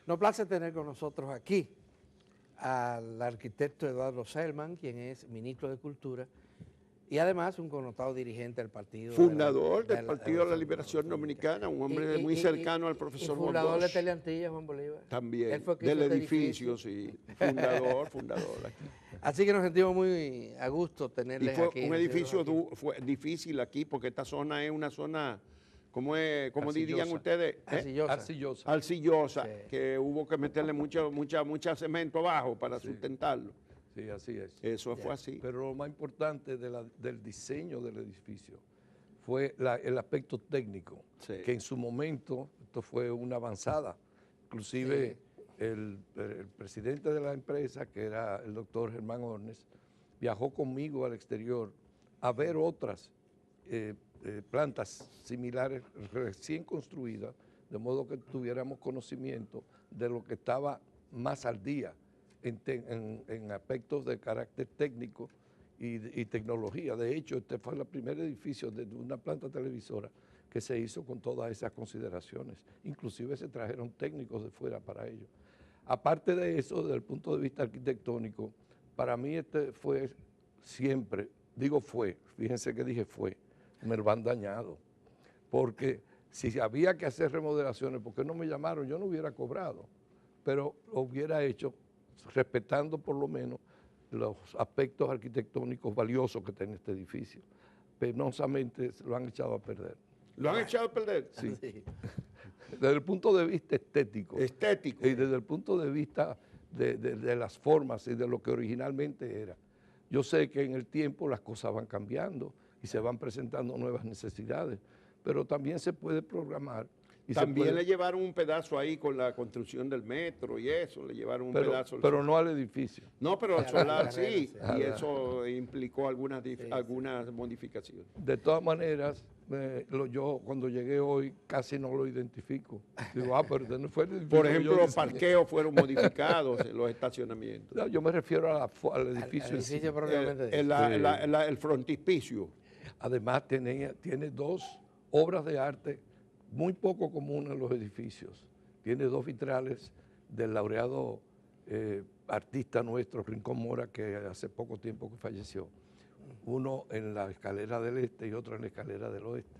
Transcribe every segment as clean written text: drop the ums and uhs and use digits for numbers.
Nos place tener con nosotros aquí al arquitecto Eduardo Selman, quien es ministro de Cultura y además un connotado dirigente del partido. Fundador del Partido de la Liberación Dominicana, un hombre muy cercano al profesor Juan Bosch. Fundador de Teleantilla, Juan Bolívar. También, Él fue que del hizo edificio, sí. Fundador aquí. Así que nos sentimos muy a gusto tenerles aquí. Y fue un edificio fue difícil aquí porque esta zona es una zona, ¿cómo dirían ustedes? Arcillosa. Arcillosa, Sí. que hubo que meterle mucha cemento abajo para sustentarlo. Sí, así es. Eso fue así. Pero lo más importante del diseño del edificio fue el aspecto técnico, que en su momento esto fue una avanzada. Inclusive el presidente de la empresa, que era el doctor Germán Ornes, viajó conmigo al exterior a ver otras plantas similares recién construidas, de modo que tuviéramos conocimiento de lo que estaba más al día en aspectos de carácter técnico y tecnología. De hecho, este fue el primer edificio de una planta televisora que se hizo con todas esas consideraciones. Inclusive se trajeron técnicos de fuera para ello. Aparte de eso, desde el punto de vista arquitectónico, para mí este fue siempre, fíjense que dije me lo han dañado, porque si había que hacer remodelaciones, ¿por qué no me llamaron? Yo no hubiera cobrado, pero lo hubiera hecho respetando por lo menos los aspectos arquitectónicos valiosos que tiene este edificio. Penosamente lo han echado a perder. ¿Lo han echado a perder? Sí. Desde el punto de vista estético. Estético. Y desde el punto de vista de las formas y de lo que originalmente era. Yo sé que en el tiempo las cosas van cambiando y se van presentando nuevas necesidades, pero también se puede programar. Y también le llevaron un pedazo ahí con la construcción del metro y eso, le llevaron un pedazo. Pero no al edificio. No, pero al solar sí, y eso implicó algunas modificaciones. De todas maneras, yo cuando llegué hoy casi no lo identifico. Digo, pero no fue el edificio. Por ejemplo, los parqueos fueron modificados, los estacionamientos. No, yo me refiero al edificio. El frontispicio. Además, tiene dos obras de arte muy poco común en los edificios. Tiene dos vitrales del laureado artista nuestro, Rincón Mora, que hace poco tiempo que falleció. Uno en la escalera del este y otro en la escalera del oeste,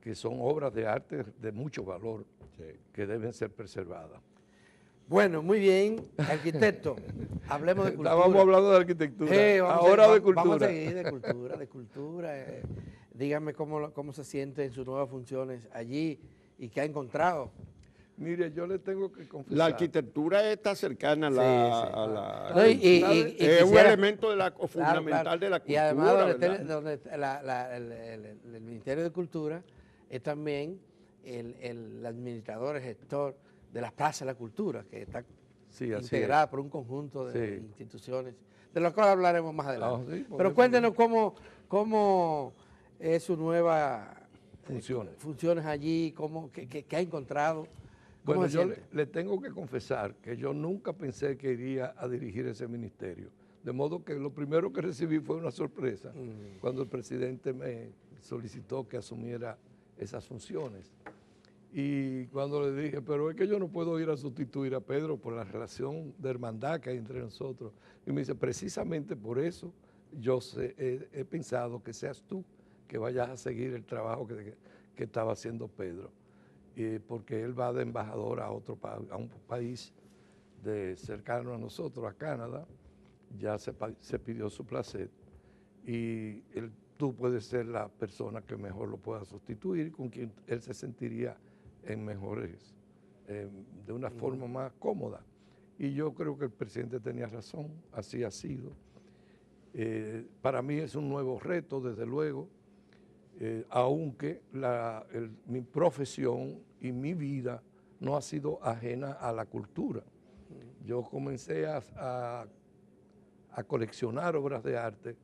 que son obras de arte de mucho valor, que deben ser preservadas. Bueno, muy bien, arquitecto, hablemos de cultura. Estábamos hablando de arquitectura, ahora de cultura. Vamos a seguir de cultura. Dígame cómo se siente en sus nuevas funciones allí y qué ha encontrado. Mire, yo le tengo que confesar. La arquitectura está cercana a la... No, es un elemento fundamental de la cultura. Y además donde el Ministerio de Cultura es también el administrador, el gestor de las plazas de la cultura, que está integrada por un conjunto de instituciones, de lo cual hablaremos más adelante. Pero cuéntenos cómo es su nueva funciones allí, qué ha encontrado. Bueno, yo le tengo que confesar que yo nunca pensé que iría a dirigir ese ministerio. De modo que lo primero que recibí fue una sorpresa cuando el presidente me solicitó que asumiera esas funciones. Y cuando le dije, pero es que yo no puedo ir a sustituir a Pedro por la relación de hermandad que hay entre nosotros. Y me dice, precisamente por eso yo he pensado que seas tú que vayas a seguir el trabajo que estaba haciendo Pedro. Porque él va de embajador a un país cercano a nosotros, a Canadá, ya se pidió su placer, y tú puedes ser la persona que mejor lo pueda sustituir, con quien él se sentiría en mejores, de una forma más cómoda. Y yo creo que el presidente tenía razón, así ha sido. Para mí es un nuevo reto, desde luego, aunque mi profesión y mi vida no ha sido ajena a la cultura. Yo comencé a coleccionar obras de arte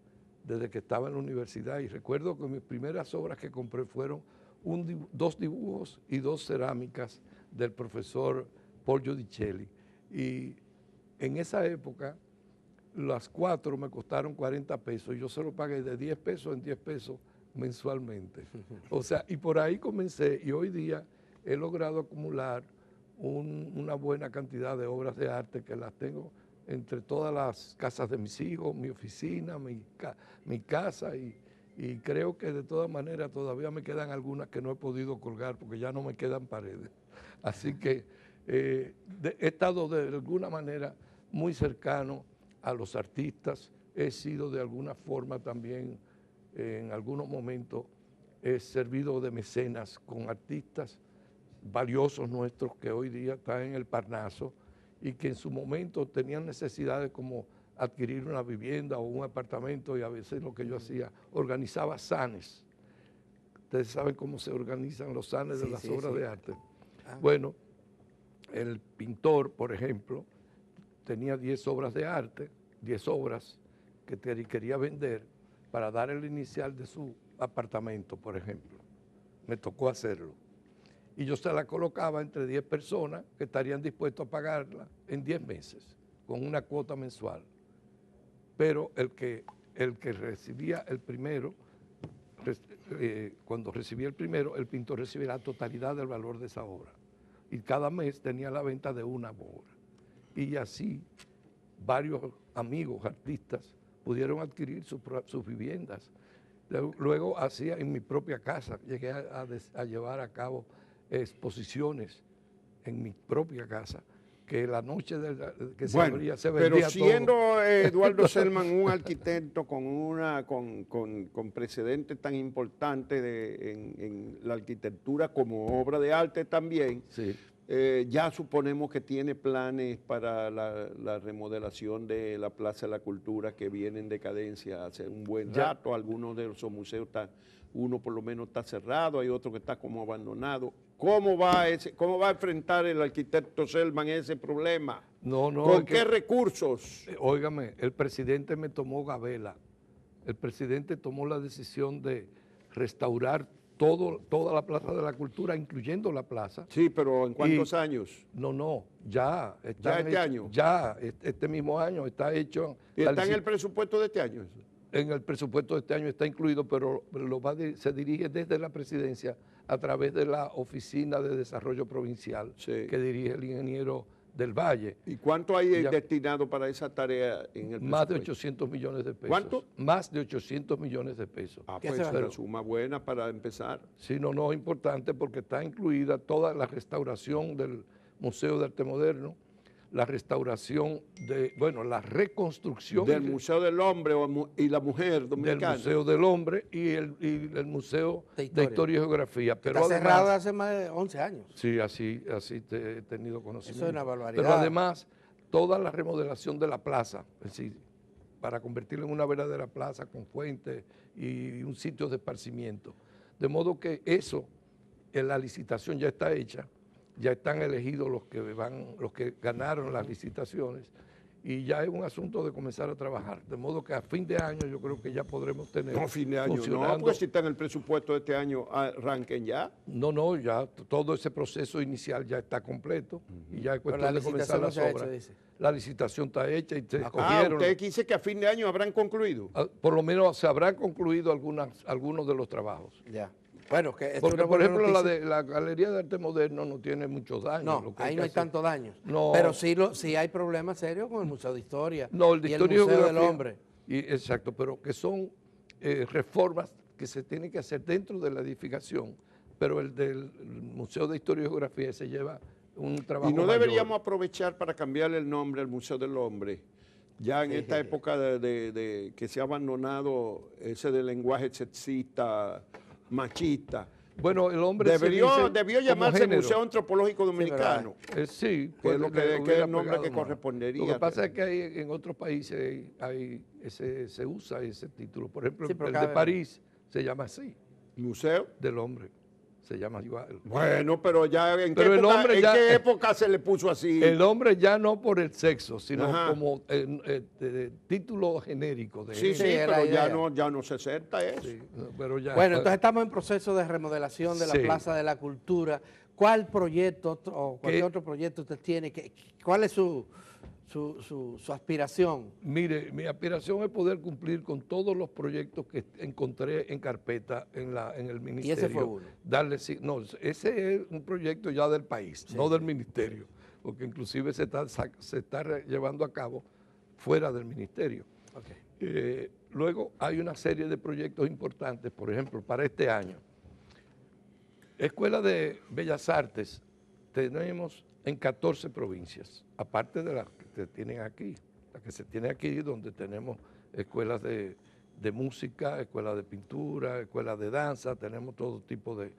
desde que estaba en la universidad y recuerdo que mis primeras obras que compré fueron dos dibujos y dos cerámicas del profesor Paul Giudicelli. Y en esa época las 4 me costaron 40 pesos y yo se lo pagué de 10 pesos en 10 pesos mensualmente. O sea, y por ahí comencé y hoy día he logrado acumular una buena cantidad de obras de arte que las tengo entre todas las casas de mis hijos, mi oficina, mi casa, y creo que de todas maneras todavía me quedan algunas que no he podido colgar porque ya no me quedan paredes. Así que he estado de alguna manera muy cercano a los artistas, he sido de alguna forma también, en algunos momentos, he servido de mecenas con artistas valiosos nuestros que hoy día están en el Parnaso y que en su momento tenían necesidades como adquirir una vivienda o un apartamento, y a veces lo que yo hacía, organizaba sanes. Ustedes saben cómo se organizan los sanes de las obras de arte. Bueno, el pintor, por ejemplo, tenía 10 obras de arte, 10 obras que quería vender para dar el inicial de su apartamento, por ejemplo. Me tocó hacerlo. Y yo se la colocaba entre 10 personas que estarían dispuestos a pagarla en 10 meses, con una cuota mensual. Pero el que recibía el primero, cuando recibía el primero, el pintor recibía la totalidad del valor de esa obra. Y cada mes tenía la venta de una obra. Y así varios amigos artistas pudieron adquirir sus viviendas. Luego hacía en mi propia casa, llegué a llevar a cabo exposiciones en mi propia casa, que la noche que se abría se vendía pero siendo todo. Eduardo Selman un arquitecto con precedentes tan importantes en la arquitectura como obra de arte también, Sí. Ya suponemos que tiene planes para la remodelación de la Plaza de la Cultura, que viene en decadencia hace un buen rato. Algunos de esos museos uno por lo menos está cerrado, hay otro que está como abandonado. ¿Cómo va a enfrentar el arquitecto Selman ese problema? ¿Con qué recursos? Óigame, el presidente me tomó gabela. El presidente tomó la decisión de restaurar toda la Plaza de la Cultura, incluyendo la plaza. Sí, pero ¿en cuántos años? Ya. ¿Ya este año? Ya, este mismo año está hecho. ¿Y está en el presupuesto de este año? En el presupuesto de este año está incluido, pero se dirige desde la presidencia a través de la Oficina de Desarrollo Provincial, que dirige el ingeniero del Valle. ¿Y cuánto hay destinado para esa tarea en el presupuesto? Más de 800 millones de pesos. ¿Cuánto? Más de 800 millones de pesos. Ah, pues es una suma buena para empezar. Sí, no, es importante porque está incluida toda la restauración del Museo de Arte Moderno, la restauración la reconstrucción del Museo del Hombre y la Mujer Dominicana. Del Museo del Hombre y el Museo de Historia y Geografía. Pero está cerrado hace más de 11 años. Sí, así he tenido conocimiento. Eso es una barbaridad. Pero además, toda la remodelación de la plaza, es decir, para convertirla en una verdadera plaza con fuentes y un sitio de esparcimiento. De modo que eso, en la licitación ya está hecha, ya están elegidos los que ganaron las licitaciones, y ya es un asunto de comenzar a trabajar. De modo que a fin de año yo creo que ya podremos tener. No, fin de año, no, porque si está en el presupuesto de este año, arranquen ya. No, ya todo ese proceso inicial ya está completo, y ya es cuestión de comenzar las obras. La licitación está hecha y se escogieron. ¿Usted dice que a fin de año habrán concluido? Por lo menos se habrán concluido algunos de los trabajos. Ya. Bueno, porque por ejemplo la Galería de Arte Moderno no tiene muchos daños. No, ahí no hay tantos daños. No. Pero sí hay problemas serios con el Museo de Historia. No, el de Historia y el Museo del Hombre. Exacto, pero que son reformas que se tienen que hacer dentro de la edificación, pero el del Museo de Historia y Geografía se lleva un trabajo ¿Y no mayor. deberíamos aprovechar para cambiarle el nombre al Museo del Hombre? Ya en esta época de que se ha abandonado ese del lenguaje sexista, machista. Bueno, el hombre debió llamarse Museo Antropológico Dominicano. Sí, que es el nombre que correspondería. Lo que pasa es que en otros países se usa ese título. Por ejemplo, el de París se llama así. Museo del Hombre. Se llama igual. Bueno, pero ya ¿en qué época se le puso así? El hombre ya no por el sexo, sino como título genérico. Sí, pero ya no se acepta eso. Sí, pero ya, bueno, entonces estamos en proceso de remodelación de la Plaza de la Cultura. ¿Cuál proyecto o cualquier otro proyecto usted tiene? ¿Cuál es su su aspiración? Mire, mi aspiración es poder cumplir con todos los proyectos que encontré en carpeta en el ministerio. ¿Y ese fue uno? No, ese es un proyecto ya del país, Sí, no del ministerio, porque inclusive se está llevando a cabo fuera del ministerio. Okay. Luego hay una serie de proyectos importantes, por ejemplo, para este año. Escuela de Bellas Artes tenemos en 14 provincias, aparte de las que se tienen aquí. La que se tiene aquí, donde tenemos escuelas de música, escuelas de pintura, escuelas de danza, tenemos todo tipo de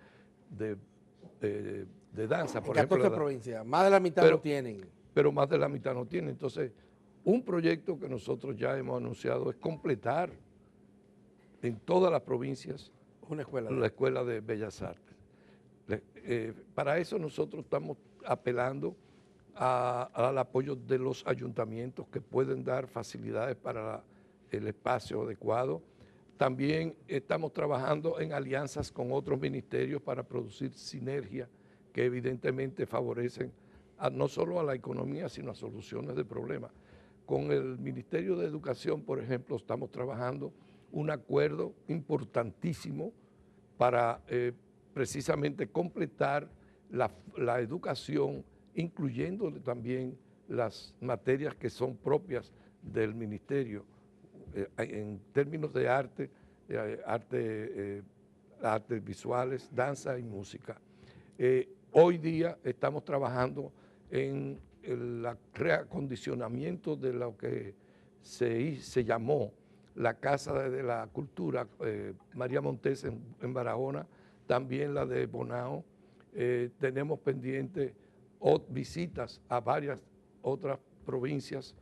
danza. En por 14 ejemplo, provincias, más de la mitad no tienen. Pero más de la mitad no tienen. Entonces, un proyecto que nosotros ya hemos anunciado es completar en todas las provincias Una escuela. La Escuela de Bellas Artes. Para eso nosotros estamos apelando al apoyo de los ayuntamientos que pueden dar facilidades para el espacio adecuado. También estamos trabajando en alianzas con otros ministerios para producir sinergia que evidentemente favorecen no solo a la economía, sino a soluciones de problemas. Con el Ministerio de Educación, por ejemplo, estamos trabajando un acuerdo importantísimo para precisamente completar la educación, incluyendo también las materias que son propias del ministerio en términos de artes visuales, danza y música. Hoy día estamos trabajando en el reacondicionamiento de lo que se llamó la Casa de la Cultura María Montes en Barahona, también la de Bonao. Tenemos pendientes visitas a varias otras provincias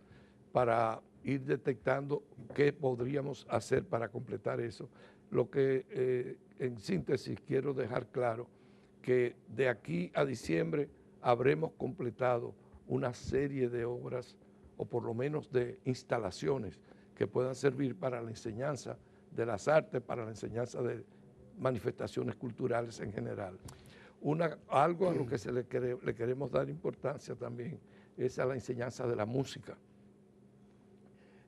para ir detectando qué podríamos hacer para completar eso. Lo que en síntesis quiero dejar claro que de aquí a diciembre habremos completado una serie de obras o por lo menos de instalaciones que puedan servir para la enseñanza de las artes, para la enseñanza de manifestaciones culturales en general. Algo a lo que le queremos dar importancia también es a la enseñanza de la música.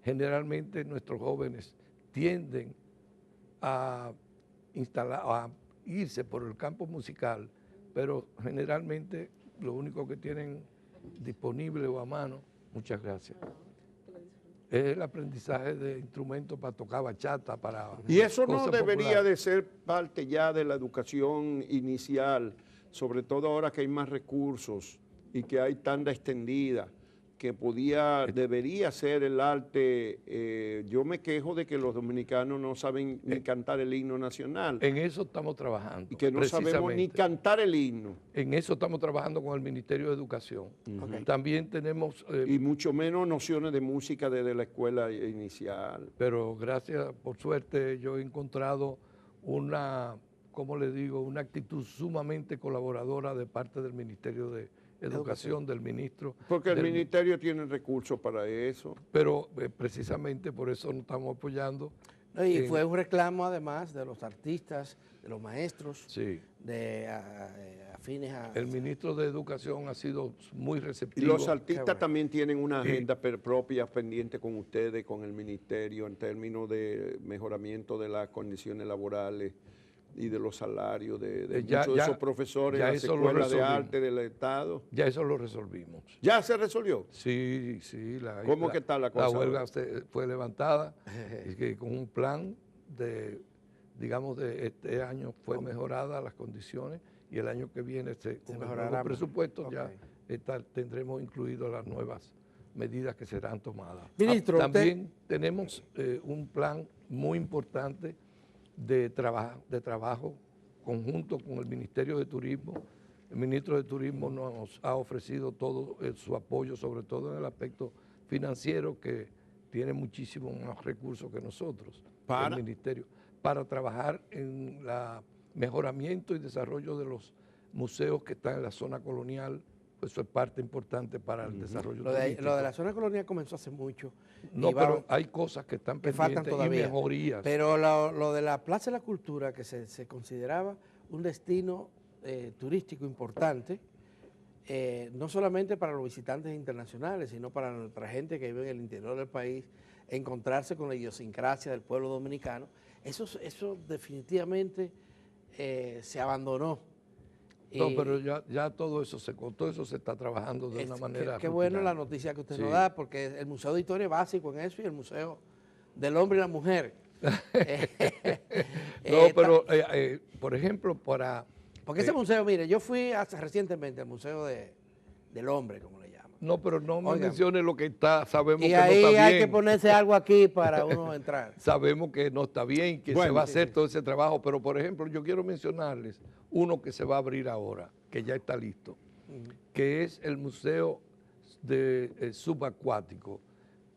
Generalmente nuestros jóvenes tienden a irse por el campo musical, pero generalmente lo único que tienen disponible o a mano, muchas gracias, es el aprendizaje de instrumentos para tocar bachata, para y eso no cosas debería populares. de ser parte ya de la educación inicial, sobre todo ahora que hay más recursos y que hay tanda extendida, que debería ser el arte. Yo me quejo de que los dominicanos no saben ni cantar el himno nacional. En eso estamos trabajando. Y que no sabemos ni cantar el himno. En eso estamos trabajando con el Ministerio de Educación. Okay. También tenemos... y mucho menos nociones de música desde la escuela inicial. Pero gracias, por suerte, yo he encontrado una actitud sumamente colaboradora de parte del Ministerio de Educación, del ministro. Porque el ministerio tiene recursos para eso. Pero precisamente por eso nos estamos apoyando. Y fue un reclamo además de los artistas, de los maestros, sí, afines a... El ministro de Educación ha sido muy receptivo. Y los artistas también tienen una agenda propia pendiente con ustedes, con el ministerio, en términos de mejoramiento de las condiciones laborales y de los salarios de muchos de esos profesores en las escuelas de arte del Estado. Ya eso lo resolvimos. ¿Ya se resolvió? Sí, sí. ¿Cómo que está la cosa? La huelga fue levantada y que con un plan de este año fue mejorada las condiciones y el año que viene con el nuevo presupuesto ya tendremos incluido las nuevas medidas que serán tomadas. Ministro, también tenemos un plan muy importante de trabajo conjunto con el Ministerio de Turismo. El ministro de Turismo nos ha ofrecido todo su apoyo, sobre todo en el aspecto financiero, que tiene muchísimos más recursos que nosotros, el ministerio, para trabajar en el mejoramiento y desarrollo de los museos que están en la zona colonial. Eso es parte importante para el desarrollo turístico. Lo de la zona colonial comenzó hace mucho. No, pero hay cosas que están pendientes y mejorías. Pero lo de la Plaza de la Cultura, que se consideraba un destino turístico importante, no solamente para los visitantes internacionales, sino para nuestra gente que vive en el interior del país, encontrarse con la idiosincrasia del pueblo dominicano. Eso definitivamente se abandonó. No, pero ya todo eso se está trabajando de una manera Qué bueno la noticia que usted nos da, porque el Museo de Historia es básico en eso y el Museo del Hombre y la Mujer. Por ejemplo, porque ese museo, mire, yo fui recientemente al Museo del Hombre, como le llaman. No, pero no me mencione lo que sabemos que no está bien. Y ahí hay que ponerse algo aquí para uno entrar. Sabemos que no está bien, que se va a hacer todo ese trabajo, pero por ejemplo, yo quiero mencionarles uno que se va a abrir ahora, que ya está listo, que es el Museo Subacuático,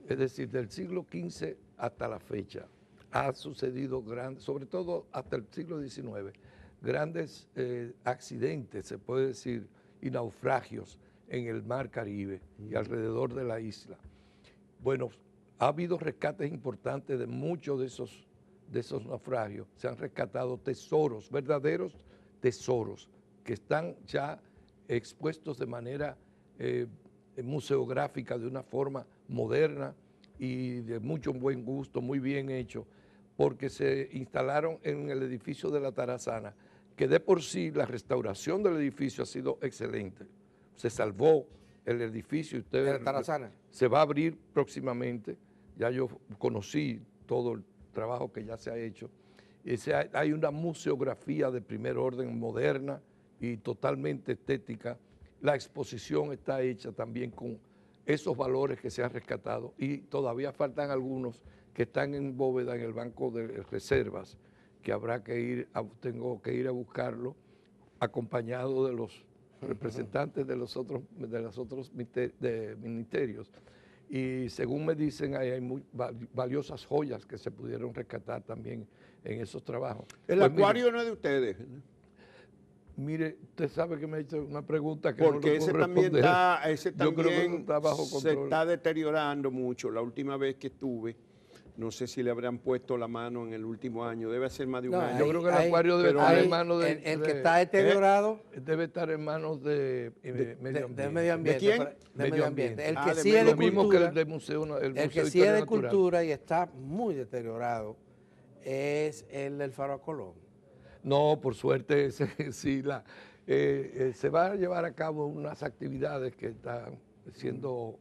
es decir, del siglo XV hasta la fecha. Ha sucedido sobre todo hasta el siglo XIX, grandes accidentes, se puede decir, y naufragios en el mar Caribe y alrededor de la isla. Bueno, ha habido rescates importantes de muchos de esos naufragios. Se han rescatado tesoros, verdaderos tesoros, que están ya expuestos de manera museográfica, de una forma moderna y de mucho buen gusto, muy bien hecho, porque se instalaron en el edificio de la Tarazana, que de por sí la restauración del edificio ha sido excelente. Se salvó el edificio. ¿De Tarazana? Se va a abrir próximamente. Ya yo conocí todo el trabajo que ya se ha hecho. Hay una museografía de primer orden moderna y totalmente estética. La exposición está hecha también con esos valores que se han rescatado y todavía faltan algunos que están en bóveda en el banco de reservas, que tengo que ir a buscarlo acompañado de los representantes de los otros ministerios. Y según me dicen, hay muy valiosas joyas que se pudieron rescatar también en esos trabajos. El acuario no es de ustedes. Mire, usted sabe que me ha hecho una pregunta que porque no lo puedo responder. Ese también yo creo que está bajo control. Se está deteriorando mucho. La última vez que estuve, no sé si le habrán puesto la mano en el último año, debe ser más de un año. Yo creo que el acuario debe estar en manos de... El que está deteriorado... Debe estar en manos de medio ambiente. ¿De medio ambiente? ¿De quién? De medio ambiente. El que sí es es de lo mismo cultura, que el del museo. El que sí es de cultura y está muy deteriorado es el del Faro Colón. No, por suerte, sí, se van a llevar a cabo unas actividades que están siendo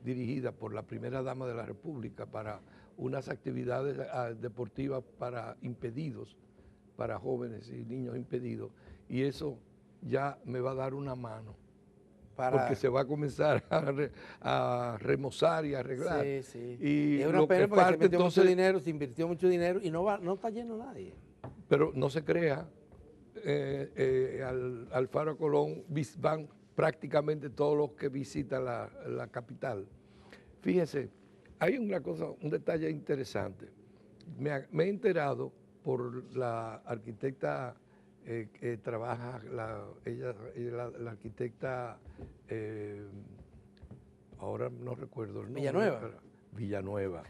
dirigidas por la primera dama de la República para unas actividades deportivas para impedidos, para jóvenes y niños impedidos, y eso ya me va a dar una mano, porque se va a comenzar a remozar y a arreglar. Sí, sí. Y es una pena porque se invirtió mucho dinero y no está lleno nadie. Pero no se crea, al Faro Colón van prácticamente todos los que visitan la capital. Fíjense, hay un detalle interesante. Me he enterado por la arquitecta que trabaja, la arquitecta, ahora no recuerdo el nombre. Villanueva.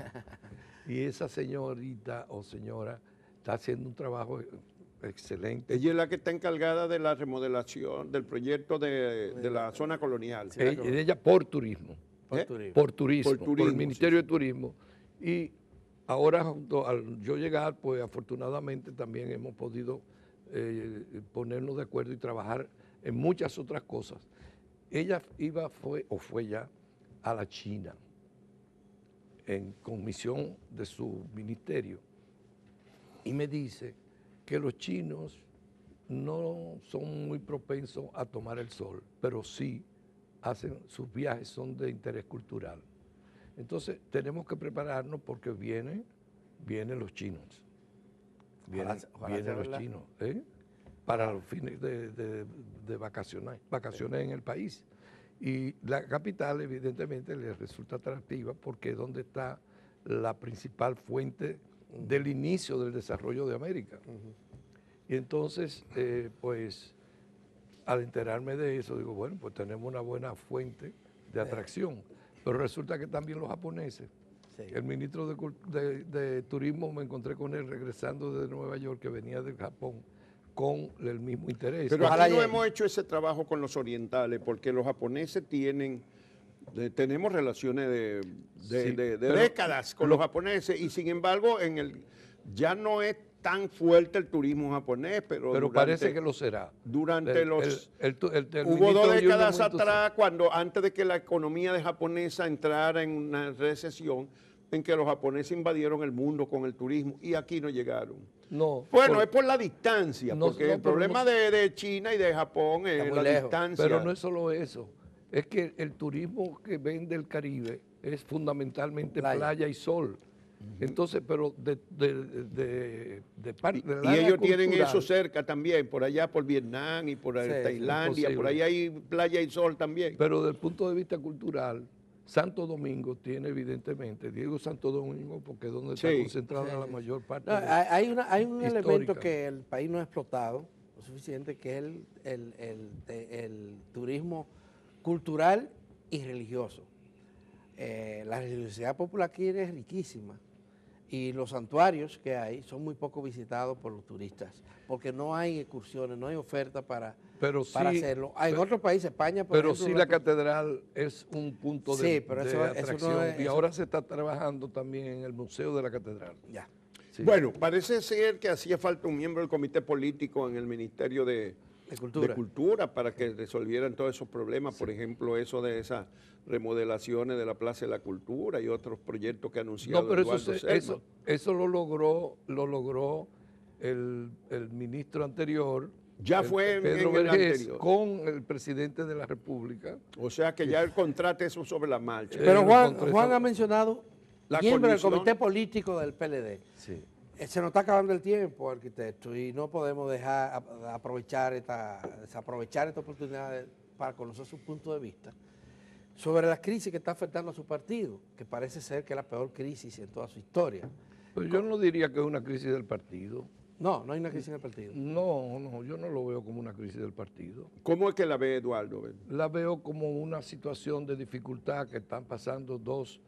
Y esa señorita o señora está haciendo un trabajo excelente. Ella es la que está encargada de la remodelación del proyecto de la zona colonial. Sí, ella por turismo. Por el Ministerio de Turismo. Y ahora, junto al yo llegar, pues afortunadamente también hemos podido ponernos de acuerdo y trabajar en muchas otras cosas. Ella fue ya a la China con misión de su ministerio y me dice que los chinos no son muy propensos a tomar el sol, pero sí sus viajes son de interés cultural. Entonces tenemos que prepararnos porque vienen los chinos. Vienen los chinos, para los fines de vacaciones en el país. Y la capital evidentemente les resulta atractiva porque es donde está la principal fuente del inicio del desarrollo de América. Y entonces, pues, al enterarme de eso, digo, bueno, pues tenemos una buena fuente de atracción. Pero resulta que también los japoneses. Sí. El ministro de Turismo, me encontré con él regresando de Nueva York, que venía del Japón, con el mismo interés. Pero Ojalá aquí no llegue. hemos hecho ese trabajo con los orientales, porque los japoneses tenemos relaciones de pero décadas con los japoneses, y sin embargo ya no es tan fuerte el turismo japonés, pero parece que lo será. Durante El hubo ministro 2 Ryuya décadas muy atrás, antes de que la economía de japonesa entrara en una recesión, en que los japoneses invadieron el mundo con el turismo y aquí no llegaron. No, Bueno, es por la distancia, porque el pero problema de China y de Japón es muy la lejos. distancia. Pero no es solo eso, es que el turismo que ven del Caribe es fundamentalmente playa y sol. Entonces, pero de parte del Y área ellos tienen cultural, eso cerca también, por allá por Vietnam y por Tailandia, por imposible. allá hay playa y sol también. pero desde el punto de vista cultural, Santo Domingo tiene evidentemente, digo Santo Domingo porque es donde está concentrada la mayor parte. No, hay un histórica. elemento que el país no ha explotado lo suficiente, que es el turismo cultural y religioso. La religiosidad popular aquí es riquísima y los santuarios que hay son muy poco visitados por los turistas, porque no hay excursiones, no hay oferta para hacerlo. En otros países, España, por pero ejemplo, sí la catedral es un punto de, pero de eso atracción no es, y ahora se está trabajando también en el Museo de la Catedral. Ya. Sí. Bueno, parece ser que hacía falta un miembro del comité político en el Ministerio de Cultura para que resolvieran todos esos problemas, por ejemplo, eso de esas remodelaciones de la Plaza de la Cultura y otros proyectos que ha anunciado No, pero Eduardo Selman. eso lo logró el ministro anterior, Ya fue Pedro en el Vergés, anterior. con el presidente de la República. O sea que ya él contrata eso sobre la marcha. Pero Juan encontré ha mencionado la miembro del condición. comité político del PLD. Sí. Se nos está acabando el tiempo, arquitecto, y no podemos dejar desaprovechar esta oportunidad para conocer su punto de vista sobre la crisis que está afectando a su partido, que parece ser que es la peor crisis en toda su historia. Pero yo no diría que es una crisis del partido. No hay una crisis en el partido. No, yo no lo veo como una crisis del partido. ¿Cómo es que la ve Eduardo? La veo como una situación de dificultad que están pasando dos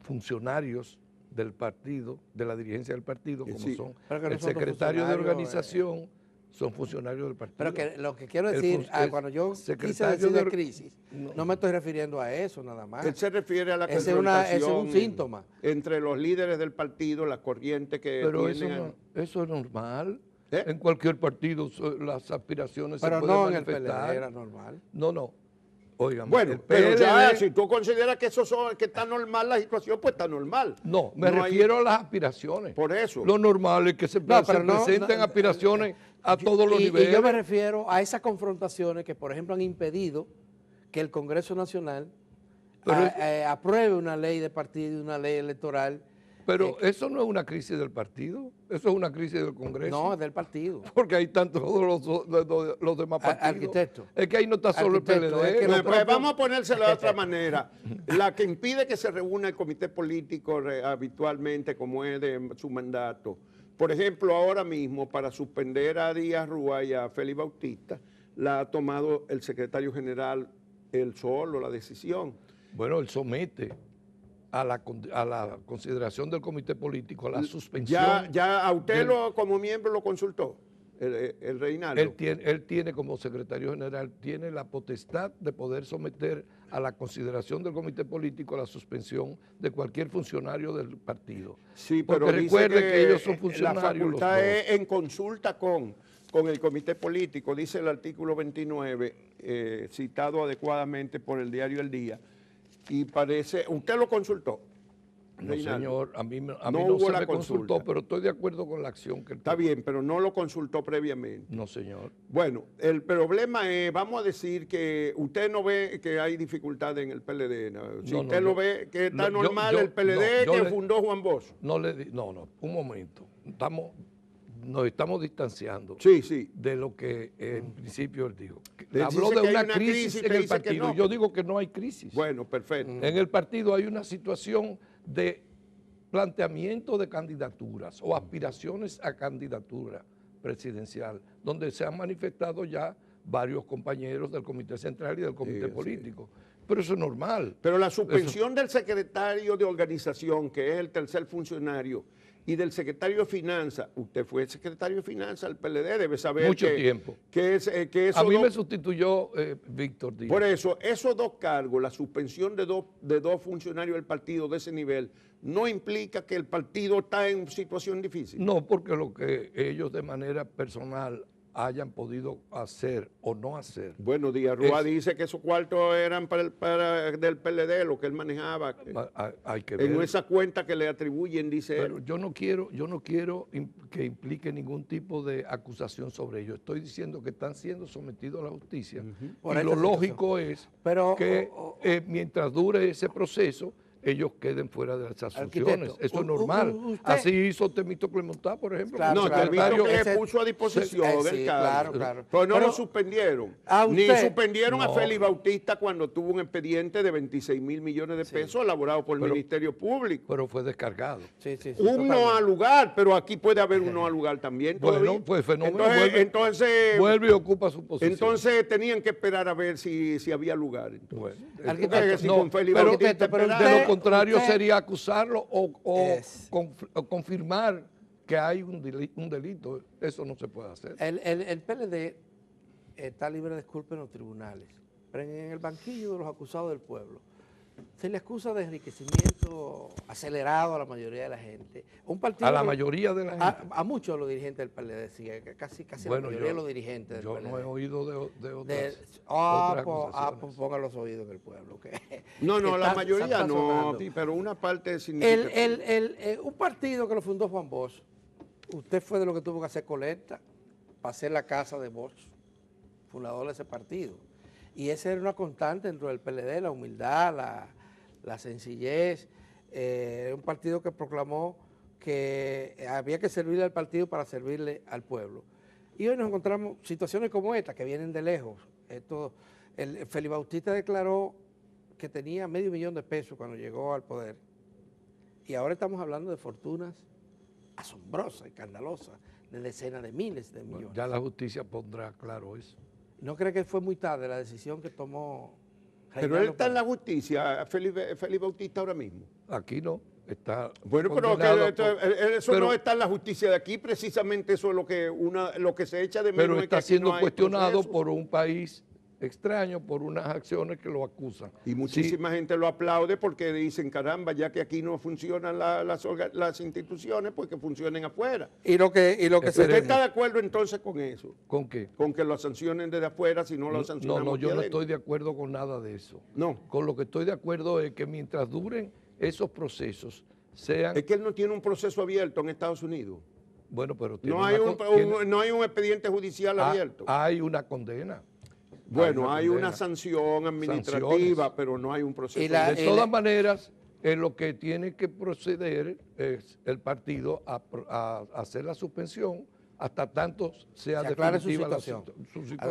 funcionarios del partido, de la dirigencia del partido, como son Pero que no el son secretario de funcionarios, organización, son funcionarios del partido. Pero que lo que quiero decir, cuando yo quise decir de crisis, no me estoy refiriendo a eso nada más. Él se refiere a la Ese es un síntoma. entre los líderes del partido, la corriente que Pero tienen. eso es normal. ¿Eh? En cualquier partido las aspiraciones Pero se pueden no en el manifestar. PLD, era normal. No. Oigan, Bueno, el pero PLD, ya, si tú consideras que que está normal la situación, pues está normal. No, me No refiero a las aspiraciones. Por eso. Lo normal es que se presenten aspiraciones a todos los niveles. Y yo me refiero a esas confrontaciones que, por ejemplo, han impedido que el Congreso Nacional apruebe una ley de partido y una ley electoral. Pero eso no es una crisis del partido, eso es una crisis del Congreso. No, es del partido. Porque ahí están todos los demás partidos. Arquitecto. Es que ahí no está solo el Arquitecto, PLD. es que Pues vamos a ponérselo de otra manera. La que impide que se reúna el comité político habitualmente, como es de su mandato. Por ejemplo, ahora mismo, para suspender a Díaz Rúa y a Félix Bautista, la ha tomado el secretario general él solo, la decisión. Bueno, él somete a la consideración del comité político, a la suspensión. Ya a usted como miembro lo consultó, el Reinaldo. Él tiene como secretario general, tiene la potestad de poder someter a la consideración del comité político la suspensión de cualquier funcionario del partido. Sí, porque pero recuerde que ellos son funcionarios. La facultad los dos. es en consulta con el comité político, dice el artículo 29, citado adecuadamente por el diario El Día. Y parece, ¿usted lo consultó? No, Reinaldo? señor, a mí no hubo se la me consultó, consulta. pero estoy de acuerdo con la acción que él Está tomó. bien, pero no lo consultó previamente. No, señor. Bueno, el problema es, vamos a decir que usted no ve que hay dificultades en el PLD. ¿No? Si usted lo ve que está normal el PLD que fundó Juan Bosch. No, un momento. Nos estamos distanciando Sí. de lo que en principio él dijo. Le Habló dice de que hay una una crisis crisis en que el dice que partido. no. Yo digo que no hay crisis. Bueno, perfecto. En el partido hay una situación de planteamiento de candidaturas o aspiraciones a candidatura presidencial, donde se han manifestado ya varios compañeros del Comité Central y del Comité Político. pero eso es normal. Pero la suspensión del secretario de organización, que es el tercer funcionario, y del secretario de Finanzas, usted fue secretario de Finanzas del PLD, debe saber mucho tiempo. Que eso a mí me sustituyó Víctor Díaz. Por eso, esos dos cargos, la suspensión de dos funcionarios del partido de ese nivel, no implica que el partido está en situación difícil. No, porque lo que ellos de manera personal hayan podido hacer o no hacer. Bueno, Díaz Rúa dice que esos cuartos eran del PLD, lo que él manejaba. Hay que ver. En esa cuenta que le atribuyen, dice Pero él. yo no quiero que implique ningún tipo de acusación sobre ellos. Estoy diciendo que están siendo sometidos a la justicia. Y lo lógico es que mientras dure ese proceso, ellos queden fuera de las asunciones. Eso es normal. Así hizo Temístocles Montá, por ejemplo. Claro, Temístocles puso a disposición del cargo. Pero no lo suspendieron. Ni suspendieron a Félix Bautista cuando tuvo un expediente de 26 mil millones de pesos elaborado por el Ministerio Público. Pero fue descargado. Uno al lugar, pero aquí puede haber uno al lugar también. Bueno, pues fenómeno. Entonces vuelve y ocupa su posición. Entonces tenían que esperar a ver si había lugar. Bueno, con Félix Bautista lo contrario sería acusarlo o confirmar que hay un delito. Eso no se puede hacer. El PLD está libre de disculpas en los tribunales, pero en el banquillo de los acusados del pueblo se le acusa de enriquecimiento acelerado a la mayoría de la gente. A la mayoría de la gente. A muchos de los dirigentes del PLD, sí, casi bueno, la mayoría de los dirigentes del PLD. Yo no he oído de otras pues pongan los oídos en el pueblo. No, la mayoría no, pero una parte significativa. Un partido que lo fundó Juan Bosch, usted fue de lo que tuvo que hacer colecta para hacer la casa de Bosch, fundador de ese partido. Y esa era una constante dentro del PLD, la humildad, la sencillez. Un partido que proclamó que había que servirle al partido para servirle al pueblo. Y hoy nos encontramos situaciones como esta, que vienen de lejos. Félix Bautista declaró que tenía $500,000 de pesos cuando llegó al poder. Y ahora estamos hablando de fortunas asombrosas, escandalosas, de decenas de miles de millones. Ya la justicia pondrá claro eso. ¿No cree que fue muy tarde la decisión que tomó Pero él está en la justicia, Félix Bautista, ahora mismo? Aquí no, está. Bueno, pero eso no está en la justicia de aquí, precisamente eso es lo que se echa de menos. Pero está siendo cuestionado por un país extraño, por unas acciones que lo acusan. Y muchísima gente lo aplaude porque dicen, caramba, ya que aquí no funcionan las instituciones, pues que funcionen afuera. Y lo que ¿Usted está de acuerdo entonces con eso? ¿Con qué? Con que lo sancionen desde afuera, si no lo sancionamos. No, yo no estoy de acuerdo con nada de eso. No. Con lo que estoy de acuerdo es que mientras duren esos procesos, sean... Es que él no tiene un proceso abierto en Estados Unidos. Bueno, pero no hay un expediente judicial abierto. Hay una condena. Bueno, hay una sanción administrativa, pero no hay un proceso. De todas maneras, lo que tiene que proceder es el partido a hacer la suspensión hasta tanto sea definitiva su situación.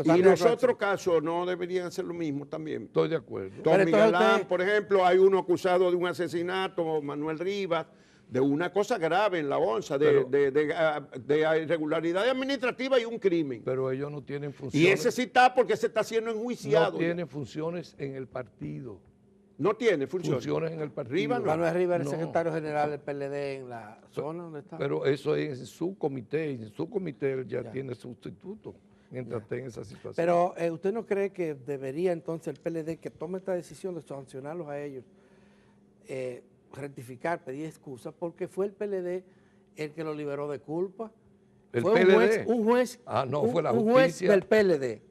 Y en los otros casos no deberían hacer lo mismo también. Estoy de acuerdo. Tommy Galán, por ejemplo, hay uno acusado de un asesinato, Manuel Rivas, de una cosa grave en la onza, de irregularidad administrativa y un crimen. Pero ellos no tienen funciones. Y ese sí está porque se está siendo enjuiciado. No tiene funciones en el partido. No tiene funciones en el partido. Manuel Rivas, el secretario general del PLD en la zona donde está. Pero eso es en su comité, y en su comité él ya tiene sustituto mientras esté en esa situación. Pero ¿usted no cree que debería entonces el PLD que tome esta decisión de sancionarlos a ellos, rectificar, pedir excusas, porque fue el PLD el que lo liberó de culpa? Fue un juez del PLD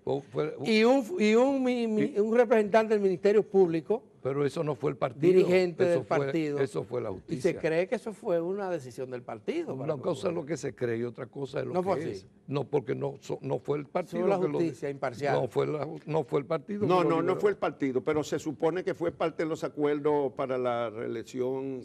y un representante del Ministerio Público. Pero eso no fue el partido. Dirigente del partido. Eso fue la justicia. Y se cree que eso fue una decisión del partido. Una cosa es lo que se cree y otra cosa es lo que es. No, porque no fue el partido. Fue la justicia imparcial. No fue el partido. No fue el partido, pero se supone que fue parte de los acuerdos para la reelección,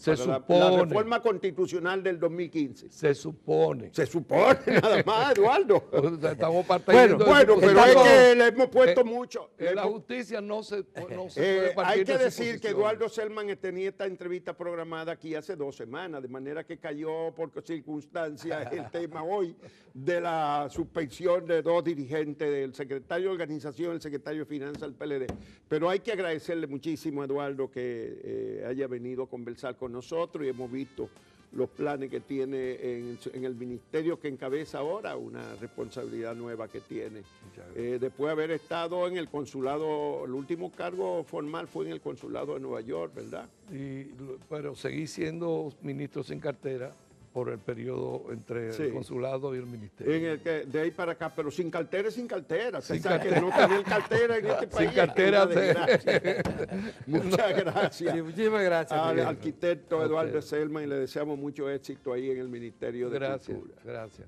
la reforma constitucional del 2015. Se supone. Se supone, nada más, Eduardo. Estamos partiendo. Bueno, pero es que le hemos puesto mucho. En la justicia no se puede partir de decir que Eduardo Selman tenía esta entrevista programada aquí hace 2 semanas, de manera que cayó por circunstancias el tema hoy de la suspensión de 2 dirigentes, del secretario de Organización y el secretario de Finanzas del PLD. Pero hay que agradecerle muchísimo a Eduardo que haya venido a conversar con nosotros y hemos visto los planes que tiene en el ministerio que encabeza ahora, una responsabilidad nueva que tiene. Después de haber estado en el consulado, el último cargo formal fue en el consulado de Nueva York, ¿verdad? Pero seguí siendo ministro sin cartera por el periodo entre el consulado y el ministerio. De ahí para acá, pero sin cartera es sin cartera. Sin cartera. Que no tener cartera en este país. Sin cartera. Muchas gracias. Sí, muchísimas gracias. Al arquitecto Eduardo Selman, y le deseamos mucho éxito ahí en el Ministerio de Cultura. Gracias.